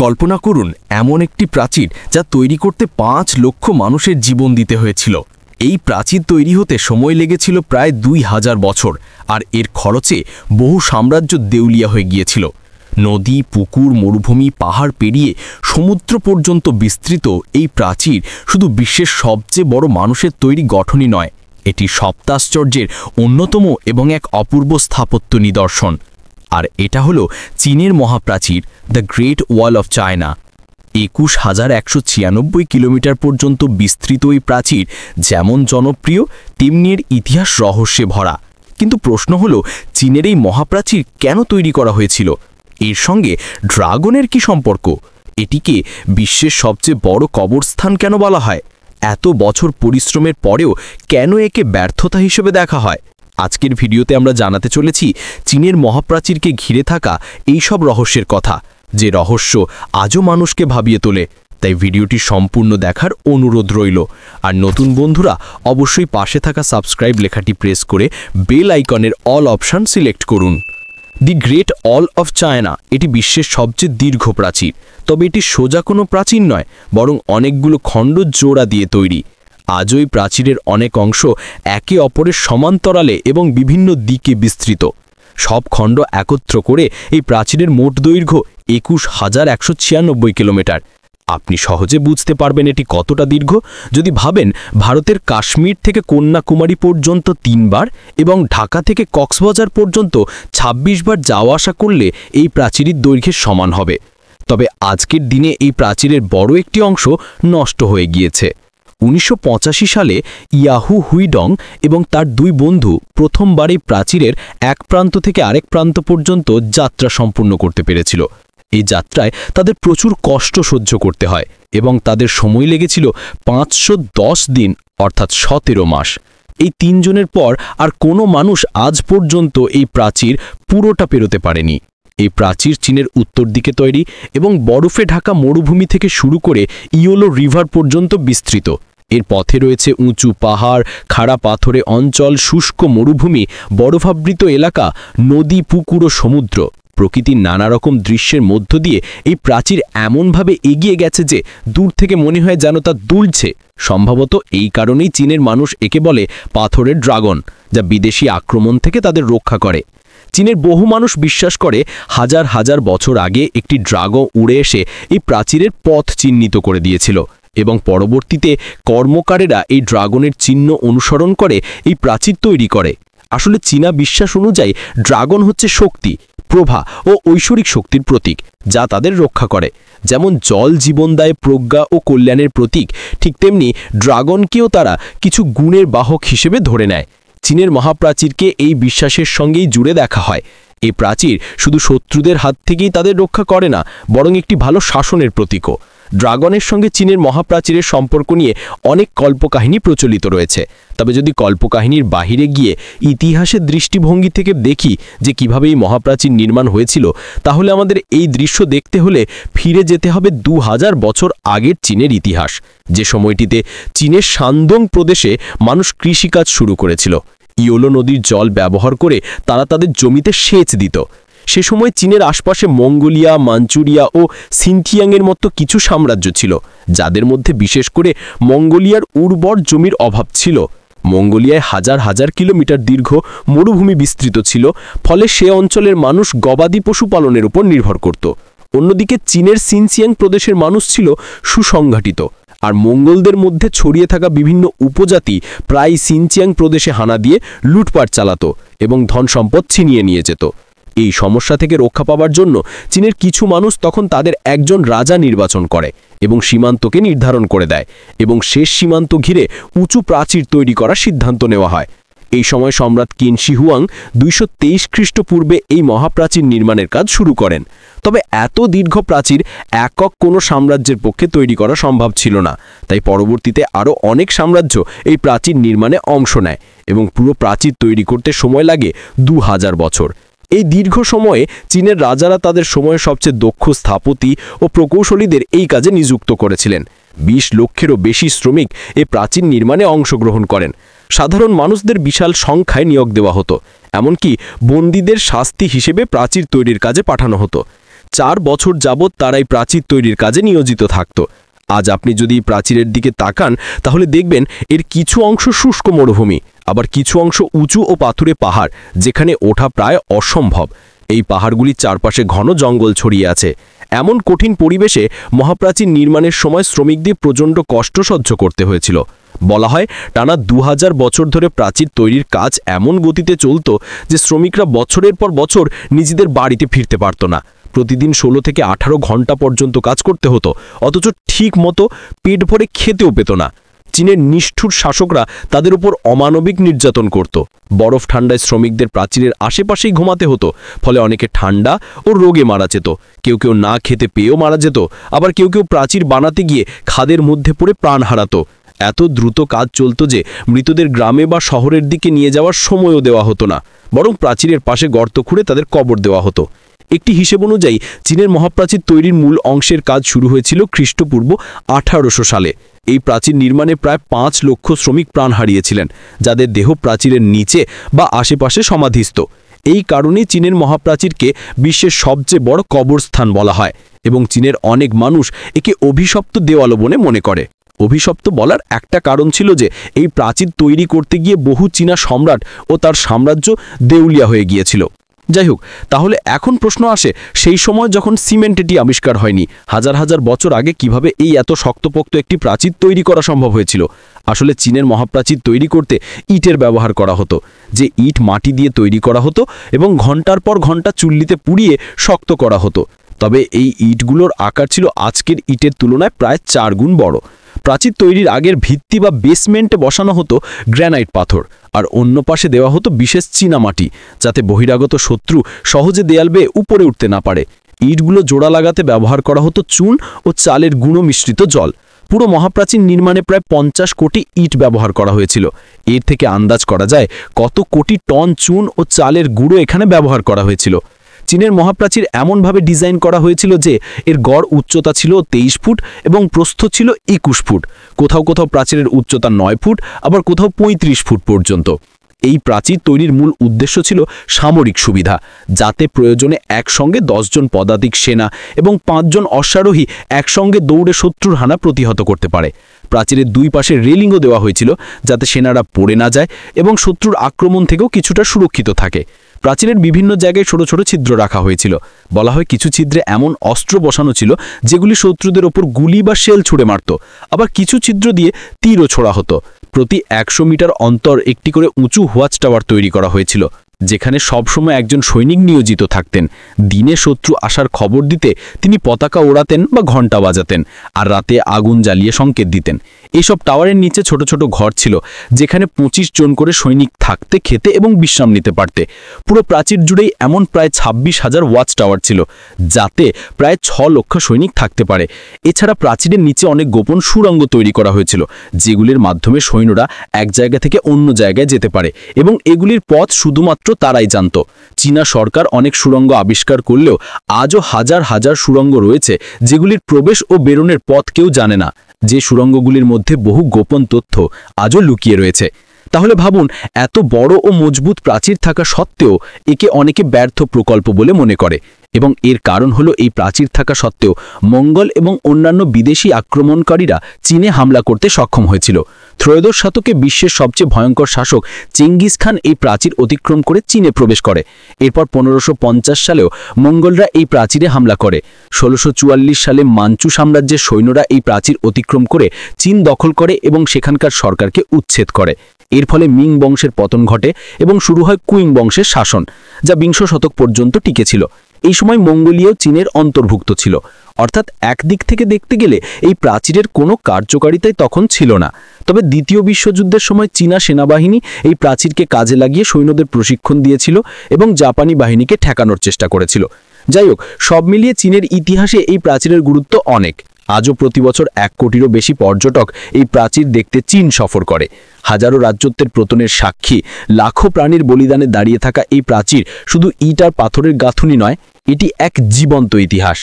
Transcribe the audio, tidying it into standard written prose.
কল্পনা করুন এমন একটি প্রাচীর যা তৈরি করতে ৫ লক্ষ মানুষের জীবন দিতে হয়েছিল। এই প্রাচীর তৈরি হতে সময় লেগেছিল প্রায় ২০০০ বছর, আর এর খরচে বহু সাম্রাজ্য দেউলিয়া হয়ে গিয়েছিল। নদী, পুকুর, মরুভূমি, পাহাড় পেরিয়ে সমুদ্র পর্যন্ত বিস্তৃত এই প্রাচীর শুধু বিশ্বের সবচেয়ে বড় মানুষের তৈরি গঠনই নয়, এটি সপ্তাশ্চর্যের অন্যতম এবং এক অপূর্ব স্থাপত্য নিদর্শন। আর এটা হলো চীনের মহাপ্রাচীর, the great wall of China. ২১,১৯৬ কিলোমিটার পর্যন্ত বিস্তৃত এই প্রাচীর যেমন জনপ্রিয়, তেমনি এর ইতিহাস রহস্যে ভরা। কিন্তু প্রশ্ন হলো, চীনের এই মহাপ্রাচীর কেন তৈরি করা হয়েছিল? এর সঙ্গে ড্রাগনের কি সম্পর্ক? এটিকে বিশ্বের সবচেয়ে বড় কবরস্থান কেন বলা হয়? এত বছর পরিশ্রমের পরেও কেন একে ব্যর্থতা হিসেবে দেখা হয়? আজকের ভিডিওতে আমরা জানাতে চলেছি চীনের মহাপ্রাচীরকে ঘিরে থাকা এই সব রহস্যের কথা, যে রহস্য আজও মানুষকে ভাবিয়ে তোলে। তাই ভিডিওটি সম্পূর্ণ দেখার অনুরোধ রইল। আর নতুন বন্ধুরা অবশ্যই পাশে থাকা সাবস্ক্রাইব লেখাটি প্রেস করে বেল আইকনের অল অপশন সিলেক্ট করুন। দি গ্রেট ওয়াল অফ চায়না এটি বিশ্বের সবচেয়ে দীর্ঘ প্রাচীর, তবে এটি সোজা কোনো প্রাচীর নয়, বরং অনেকগুলো খণ্ড জোড়া দিয়ে তৈরি। আজও এই প্রাচীরের অনেক অংশ একে অপরের সমান্তরালে এবং বিভিন্ন দিকে বিস্তৃত। সব খণ্ড একত্র করে এই প্রাচীরের মোট দৈর্ঘ্য ২১,১৯৬ কিলোমিটার। আপনি সহজে বুঝতে পারবেন এটি কতটা দীর্ঘ যদি ভাবেন ভারতের কাশ্মীর থেকে কন্যাকুমারী পর্যন্ত ৩ বার এবং ঢাকা থেকে কক্সবাজার পর্যন্ত ২৬ বার যাওয়া আসা করলে এই প্রাচীরের দৈর্ঘ্যের সমান হবে। তবে আজকের দিনে এই প্রাচীরের বড় একটি অংশ নষ্ট হয়ে গিয়েছে। ১৯৮৫ সালে ইয়াহু হুইডং এবং তার ২ বন্ধু প্রথমবার এই প্রাচীরের এক প্রান্ত থেকে আরেক প্রান্ত পর্যন্ত যাত্রা সম্পূর্ণ করতে পেরেছিল। এই যাত্রায় তাদের প্রচুর কষ্ট সহ্য করতে হয় এবং তাদের সময় লেগেছিল ৫১০ দিন, অর্থাৎ ১৭ মাস। এই ৩ জনের পর আর কোনো মানুষ আজ পর্যন্ত এই প্রাচীর পুরোটা পেরোতে পারেনি। এই প্রাচীর চীনের উত্তর দিকে তৈরি এবং বরফে ঢাকা মরুভূমি থেকে শুরু করে ইয়োলো রিভার পর্যন্ত বিস্তৃত। এর পথে রয়েছে উঁচু পাহাড়, খাড়া পাথরে অঞ্চল, শুষ্ক মরুভূমি, বরফাবৃত এলাকা, নদী, পুকুর ও সমুদ্র। প্রকৃতির নানা রকম দৃশ্যের মধ্য দিয়ে এই প্রাচীর এমনভাবে এগিয়ে গেছে যে দূর থেকে মনে হয় যেন তা দুলছে। সম্ভবত এই কারণেই চীনের মানুষ একে বলে পাথরের ড্রাগন, যা বিদেশি আক্রমণ থেকে তাদের রক্ষা করে। চীনের বহু মানুষ বিশ্বাস করে হাজার হাজার বছর আগে একটি ড্রাগন উড়ে এসে এই প্রাচীরের পথ চিহ্নিত করে দিয়েছিল এবং পরবর্তীতে কর্মকারেরা এই ড্রাগনের চিহ্ন অনুসরণ করে এই প্রাচীর তৈরি করে। আসলে চীনা বিশ্বাস অনুযায়ী ড্রাগন হচ্ছে শক্তি, প্রভা ও ঐশ্বরিক শক্তির প্রতীক, যা তাদের রক্ষা করে। যেমন জল জীবন দেয়, প্রজ্ঞা ও কল্যাণের প্রতীক, ঠিক তেমনি ড্রাগনকেও তারা কিছু গুণের বাহক হিসেবে ধরে নেয়। চীনের মহাপ্রাচীরকে এই বিশ্বাসের সঙ্গেই জুড়ে দেখা হয়। এই প্রাচীর শুধু শত্রুদের হাত থেকেই তাদের রক্ষা করে না, বরং একটি ভালো শাসনের প্রতীকও। ড্রাগনের সঙ্গে চীনের মহাপ্রাচীরের সম্পর্ক নিয়ে অনেক কল্পকাহিনী প্রচলিত রয়েছে। তবে যদি কল্পকাহিনীর বাহিরে গিয়ে ইতিহাসের দৃষ্টিভঙ্গি থেকে দেখি যে কিভাবে এই মহাপ্রাচীর নির্মাণ হয়েছিল, তাহলে আমাদের এই দৃশ্য দেখতে হলে ফিরে যেতে হবে ২০০০ বছর আগের চীনের ইতিহাস, যে সময়টিতে চীনের শানদং প্রদেশে মানুষ কৃষিকাজ শুরু করেছিল। ইয়োলো নদীর জল ব্যবহার করে তারা তাদের জমিতে সেচ দিত। সে সময় চীনের আশপাশে মঙ্গোলিয়া, মাঞ্চুরিয়া ও সিনথিয়াংয়ের মতো কিছু সাম্রাজ্য ছিল, যাদের মধ্যে বিশেষ করে মঙ্গোলিয়ার উর্বর জমির অভাব ছিল। মঙ্গোলিয়ায় হাজার হাজার কিলোমিটার দীর্ঘ মরুভূমি বিস্তৃত ছিল, ফলে সে অঞ্চলের মানুষ গবাদি পশু পালনের উপর নির্ভর করত। অন্যদিকে চীনের সিনচিয়াং প্রদেশের মানুষ ছিল সুসংগঠিত, আর মঙ্গলদের মধ্যে ছড়িয়ে থাকা বিভিন্ন উপজাতি প্রায় সিনচিয়াং প্রদেশে হানা দিয়ে লুটপাট চালাত এবং ধন সম্পদ ছিনিয়ে নিয়ে যেত। এই সমস্যা থেকে রক্ষা পাওয়ার জন্য চীনের কিছু মানুষ তখন তাদের একজন রাজা নির্বাচন করে এবং সীমান্তকে নির্ধারণ করে দেয়, এবং শেষ সীমান্ত ঘিরে উঁচু প্রাচীর তৈরি করার সিদ্ধান্ত নেওয়া হয়। এই সময় সম্রাট কিন শি হুয়াং ২২৩ খ্রিস্টপূর্বে এই মহাপ্রাচীর নির্মাণের কাজ শুরু করেন। তবে এত দীর্ঘ প্রাচীর একক কোনো সাম্রাজ্যের পক্ষে তৈরি করা সম্ভব ছিল না, তাই পরবর্তীতে আরও অনেক সাম্রাজ্য এই প্রাচীর নির্মাণে অংশ নেয় এবং পুরো প্রাচীর তৈরি করতে সময় লাগে ২০০০ বছর। এই দীর্ঘ সময়ে চীনের রাজারা তাদের সময়ের সবচেয়ে দক্ষ স্থপতি ও প্রকৌশলীদের এই কাজে নিযুক্ত করেছিলেন। ২০ লক্ষেরও বেশি শ্রমিক এই প্রাচীর নির্মাণে অংশগ্রহণ করেন। সাধারণ মানুষদের বিশাল সংখ্যায় নিয়োগ দেওয়া হতো, এমনকি বন্দীদের শাস্তি হিসেবে প্রাচীর তৈরির কাজে পাঠানো হতো। 4 বছর যাবৎ তারা এই প্রাচীর তৈরির কাজে নিয়োজিত থাকত। আজ আপনি যদি প্রাচীরের দিকে তাকান তাহলে দেখবেন এর কিছু অংশ শুষ্ক মরুভূমি, আবার কিছু অংশ উঁচু ও পাথুরে পাহাড়, যেখানে ওঠা প্রায় অসম্ভব। এই পাহাড়গুলির চারপাশে ঘন জঙ্গল ছড়িয়ে আছে। এমন কঠিন পরিবেশে মহাপ্রাচীর নির্মাণের সময় শ্রমিকদের প্রচণ্ড কষ্ট সহ্য করতে হয়েছিল। বলা হয় টানা 2000 বছর ধরে প্রাচীর তৈরির কাজ এমন গতিতে চলত যে শ্রমিকরা বছরের পর বছর নিজেদের বাড়িতে ফিরতে পারত না। প্রতিদিন 16 থেকে 18 ঘন্টা পর্যন্ত কাজ করতে হতো, অথচ ঠিক মতো পেট ভরে খেতেও পেত না। চীনের নিষ্ঠুর শাসকরা তাদের উপর অমানবিক নির্যাতন করত। বরফ ঠান্ডায় শ্রমিকদের প্রাচীরের আশেপাশেই ঘুমাতে হতো, ফলে অনেকে ঠান্ডা ও রোগে মারা যেত। কেউ কেউ না খেতে পেয়েও মারা যেত, আবার কেউ কেউ প্রাচীর বানাতে গিয়ে খাদের মধ্যে পড়ে প্রাণ হারাতো। এত দ্রুত কাজ চলত যে মৃতদের গ্রামে বা শহরের দিকে নিয়ে যাওয়ার সময়ও দেওয়া হতো না, বরং প্রাচীরের পাশে গর্ত খুঁড়ে তাদের কবর দেওয়া হতো। একটি হিসেব অনুযায়ী চীনের মহাপ্রাচীর তৈরির মূল অংশের কাজ শুরু হয়েছিল খ্রিস্টপূর্ব 1800 সালে। এই প্রাচীর নির্মাণে প্রায় 5 লক্ষ শ্রমিক প্রাণ হারিয়েছিলেন, যাদের দেহ প্রাচীরের নিচে বা আশেপাশে সমাধিস্থ। এই কারণেই চীনের মহাপ্রাচীরকে বিশ্বের সবচেয়ে বড় কবরস্থান বলা হয়, এবং চীনের অনেক মানুষ একে অভিশপ্ত দেওয়াল বলে মনে করে। অভিশপ্ত বলার একটা কারণ ছিল যে এই প্রাচীর তৈরি করতে গিয়ে বহু চীনা সম্রাট ও তার সাম্রাজ্য দেউলিয়া হয়ে গিয়েছিল। যাই হোক, তাহলে এখন প্রশ্ন আসে, সেই সময় যখন সিমেন্ট এটি আবিষ্কার হয়নি, হাজার হাজার বছর আগে কিভাবে এই এত শক্তপোক্ত একটি প্রাচীর তৈরি করা সম্ভব হয়েছিল? আসলে চীনের মহাপ্রাচীর তৈরি করতে ইটের ব্যবহার করা হতো, যে ইট মাটি দিয়ে তৈরি করা হতো এবং ঘন্টার পর ঘন্টা চুল্লিতে পুড়িয়ে শক্ত করা হতো। তবে এই ইটগুলোর আকার ছিল আজকের ইটের তুলনায় প্রায় 4 গুণ বড়। প্রাচীর তৈরির আগের ভিত্তি বা বেসমেন্টে বসানো হতো গ্র্যানাইট পাথর, আর অন্য পাশে দেওয়া হতো বিশেষ চীনামাটি, যাতে বহিরাগত শত্রু সহজে দেয়াল বেয়ে উপরে উঠতে না পারে। ইটগুলো জোড়া লাগাতে ব্যবহার করা হতো চুন ও চালের গুঁড়ো মিশ্রিত জল। পুরো মহাপ্রাচীর নির্মাণে প্রায় 50 কোটি ইট ব্যবহার করা হয়েছিল। এর থেকে আন্দাজ করা যায় কত কোটি টন চুন ও চালের গুঁড়ো এখানে ব্যবহার করা হয়েছিল। চীনের মহাপ্রাচীর এমনভাবে ডিজাইন করা হয়েছিল যে এর গড় উচ্চতা ছিল 23 ফুট এবং প্রস্থ ছিল 21 ফুট। কোথাও কোথাও প্রাচীরের উচ্চতা 9 ফুট, আবার কোথাও 35 ফুট পর্যন্ত। এই প্রাচীর তৈরির মূল উদ্দেশ্য ছিল সামরিক সুবিধা, যাতে প্রয়োজনে একসঙ্গে 10 জন পদাতিক সেনা এবং 5 জন অশ্বারোহী একসঙ্গে দৌড়ে শত্রুর হানা প্রতিহত করতে পারে। প্রাচীরের 2 পাশে রেলিংও দেওয়া হয়েছিল, যাতে সেনারা পড়ে না যায় এবং শত্রুর আক্রমণ থেকেও কিছুটা সুরক্ষিত থাকে। প্রাচীরের বিভিন্ন জায়গায় ছোট ছোট ছিদ্র রাখা হয়েছিল। বলা হয় কিছু ছিদ্রে এমন অস্ত্র বসানো ছিল যেগুলি শত্রুদের ওপর গুলি বা শেল ছুড়ে মারত, আবার কিছু ছিদ্র দিয়ে তীরও ছোড়া হতো। প্রতি 100 মিটার অন্তর একটি করে উঁচু ওয়াচ টাওয়ার তৈরি করা হয়েছিল, যেখানে সবসময় একজন সৈনিক নিয়োজিত থাকতেন। দিনে শত্রু আসার খবর দিতে তিনি পতাকা ওড়াতেন বা ঘণ্টা বাজাতেন, আর রাতে আগুন জ্বালিয়ে সংকেত দিতেন। এইসব টাওয়ারের নিচে ছোট ছোট ঘর ছিল, যেখানে 25 জন করে সৈনিক থাকতে, খেতে এবং বিশ্রাম নিতে পারতে। পুরো প্রাচীর জুড়েই এমন প্রায় 26,000 ওয়াচ টাওয়ার ছিল, যাতে প্রায় 6 লক্ষ সৈনিক থাকতে পারে। এছাড়া প্রাচীরের নিচে অনেক গোপন সুড়ঙ্গ তৈরি করা হয়েছিল, যেগুলির মাধ্যমে সৈন্যরা এক জায়গা থেকে অন্য জায়গায় যেতে পারে, এবং এগুলির পথ শুধুমাত্র তারাই জানত। চীনা সরকার অনেক সুড়ঙ্গ আবিষ্কার করলেও আজও হাজার হাজার সুড়ঙ্গ রয়েছে, যেগুলির প্রবেশ ও বেরোনের পথ কেউ জানে না। যে সুড়ঙ্গগুলির মধ্যে বহু গোপন তথ্য আজও লুকিয়ে রয়েছে। তাহলে ভাবুন, এত বড় ও মজবুত প্রাচীর থাকা সত্ত্বেও একে অনেকে ব্যর্থ প্রকল্প বলে মনে করে, এবং এর কারণ হলো এই প্রাচীর থাকা সত্ত্বেও মঙ্গল এবং অন্যান্য বিদেশি আক্রমণকারীরা চীনে হামলা করতে সক্ষম হয়েছিল। ত্রয়োদশ শতকে বিশ্বের সবচেয়ে ভয়ঙ্কর শাসক চেঙ্গিস খান এই প্রাচীর অতিক্রম করে চীনে প্রবেশ করে। এরপর 1550 সালেও মঙ্গলরা এই প্রাচীরে হামলা করে। 1644 সালে মাঞ্চু সাম্রাজ্যের সৈন্যরা এই প্রাচীর অতিক্রম করে চীন দখল করে এবং সেখানকার সরকারকে উচ্ছেদ করে। এর ফলে মিং বংশের পতন ঘটে এবং শুরু হয় কুইং বংশের শাসন, যা 20 শতক পর্যন্ত টিকেছিল। এই সময় মঙ্গোলিয়াও চীনের অন্তর্ভুক্ত ছিল। অর্থাৎ একদিক থেকে দেখতে গেলে এই প্রাচীরের কোনো কার্যকারিতাই তখন ছিল না। তবে দ্বিতীয় বিশ্বযুদ্ধের সময় চীনা সেনাবাহিনী এই প্রাচীরকে কাজে লাগিয়ে সৈন্যদের প্রশিক্ষণ দিয়েছিল এবং জাপানি বাহিনীকে ঠেকানোর চেষ্টা করেছিল। যাই হোক, সব মিলিয়ে চীনের ইতিহাসে এই প্রাচীরের গুরুত্ব অনেক। আজও প্রতি বছর 1 কোটিরও বেশি পর্যটক এই প্রাচীর দেখতে চীন সফর করে। হাজারো রাজ্যত্বের পতনের সাক্ষী, লাখো প্রাণীর বলিদানে দাঁড়িয়ে থাকা এই প্রাচীর শুধু ইট আর পাথরের গাঁথুনি নয়, এটি এক জীবন্ত ইতিহাস।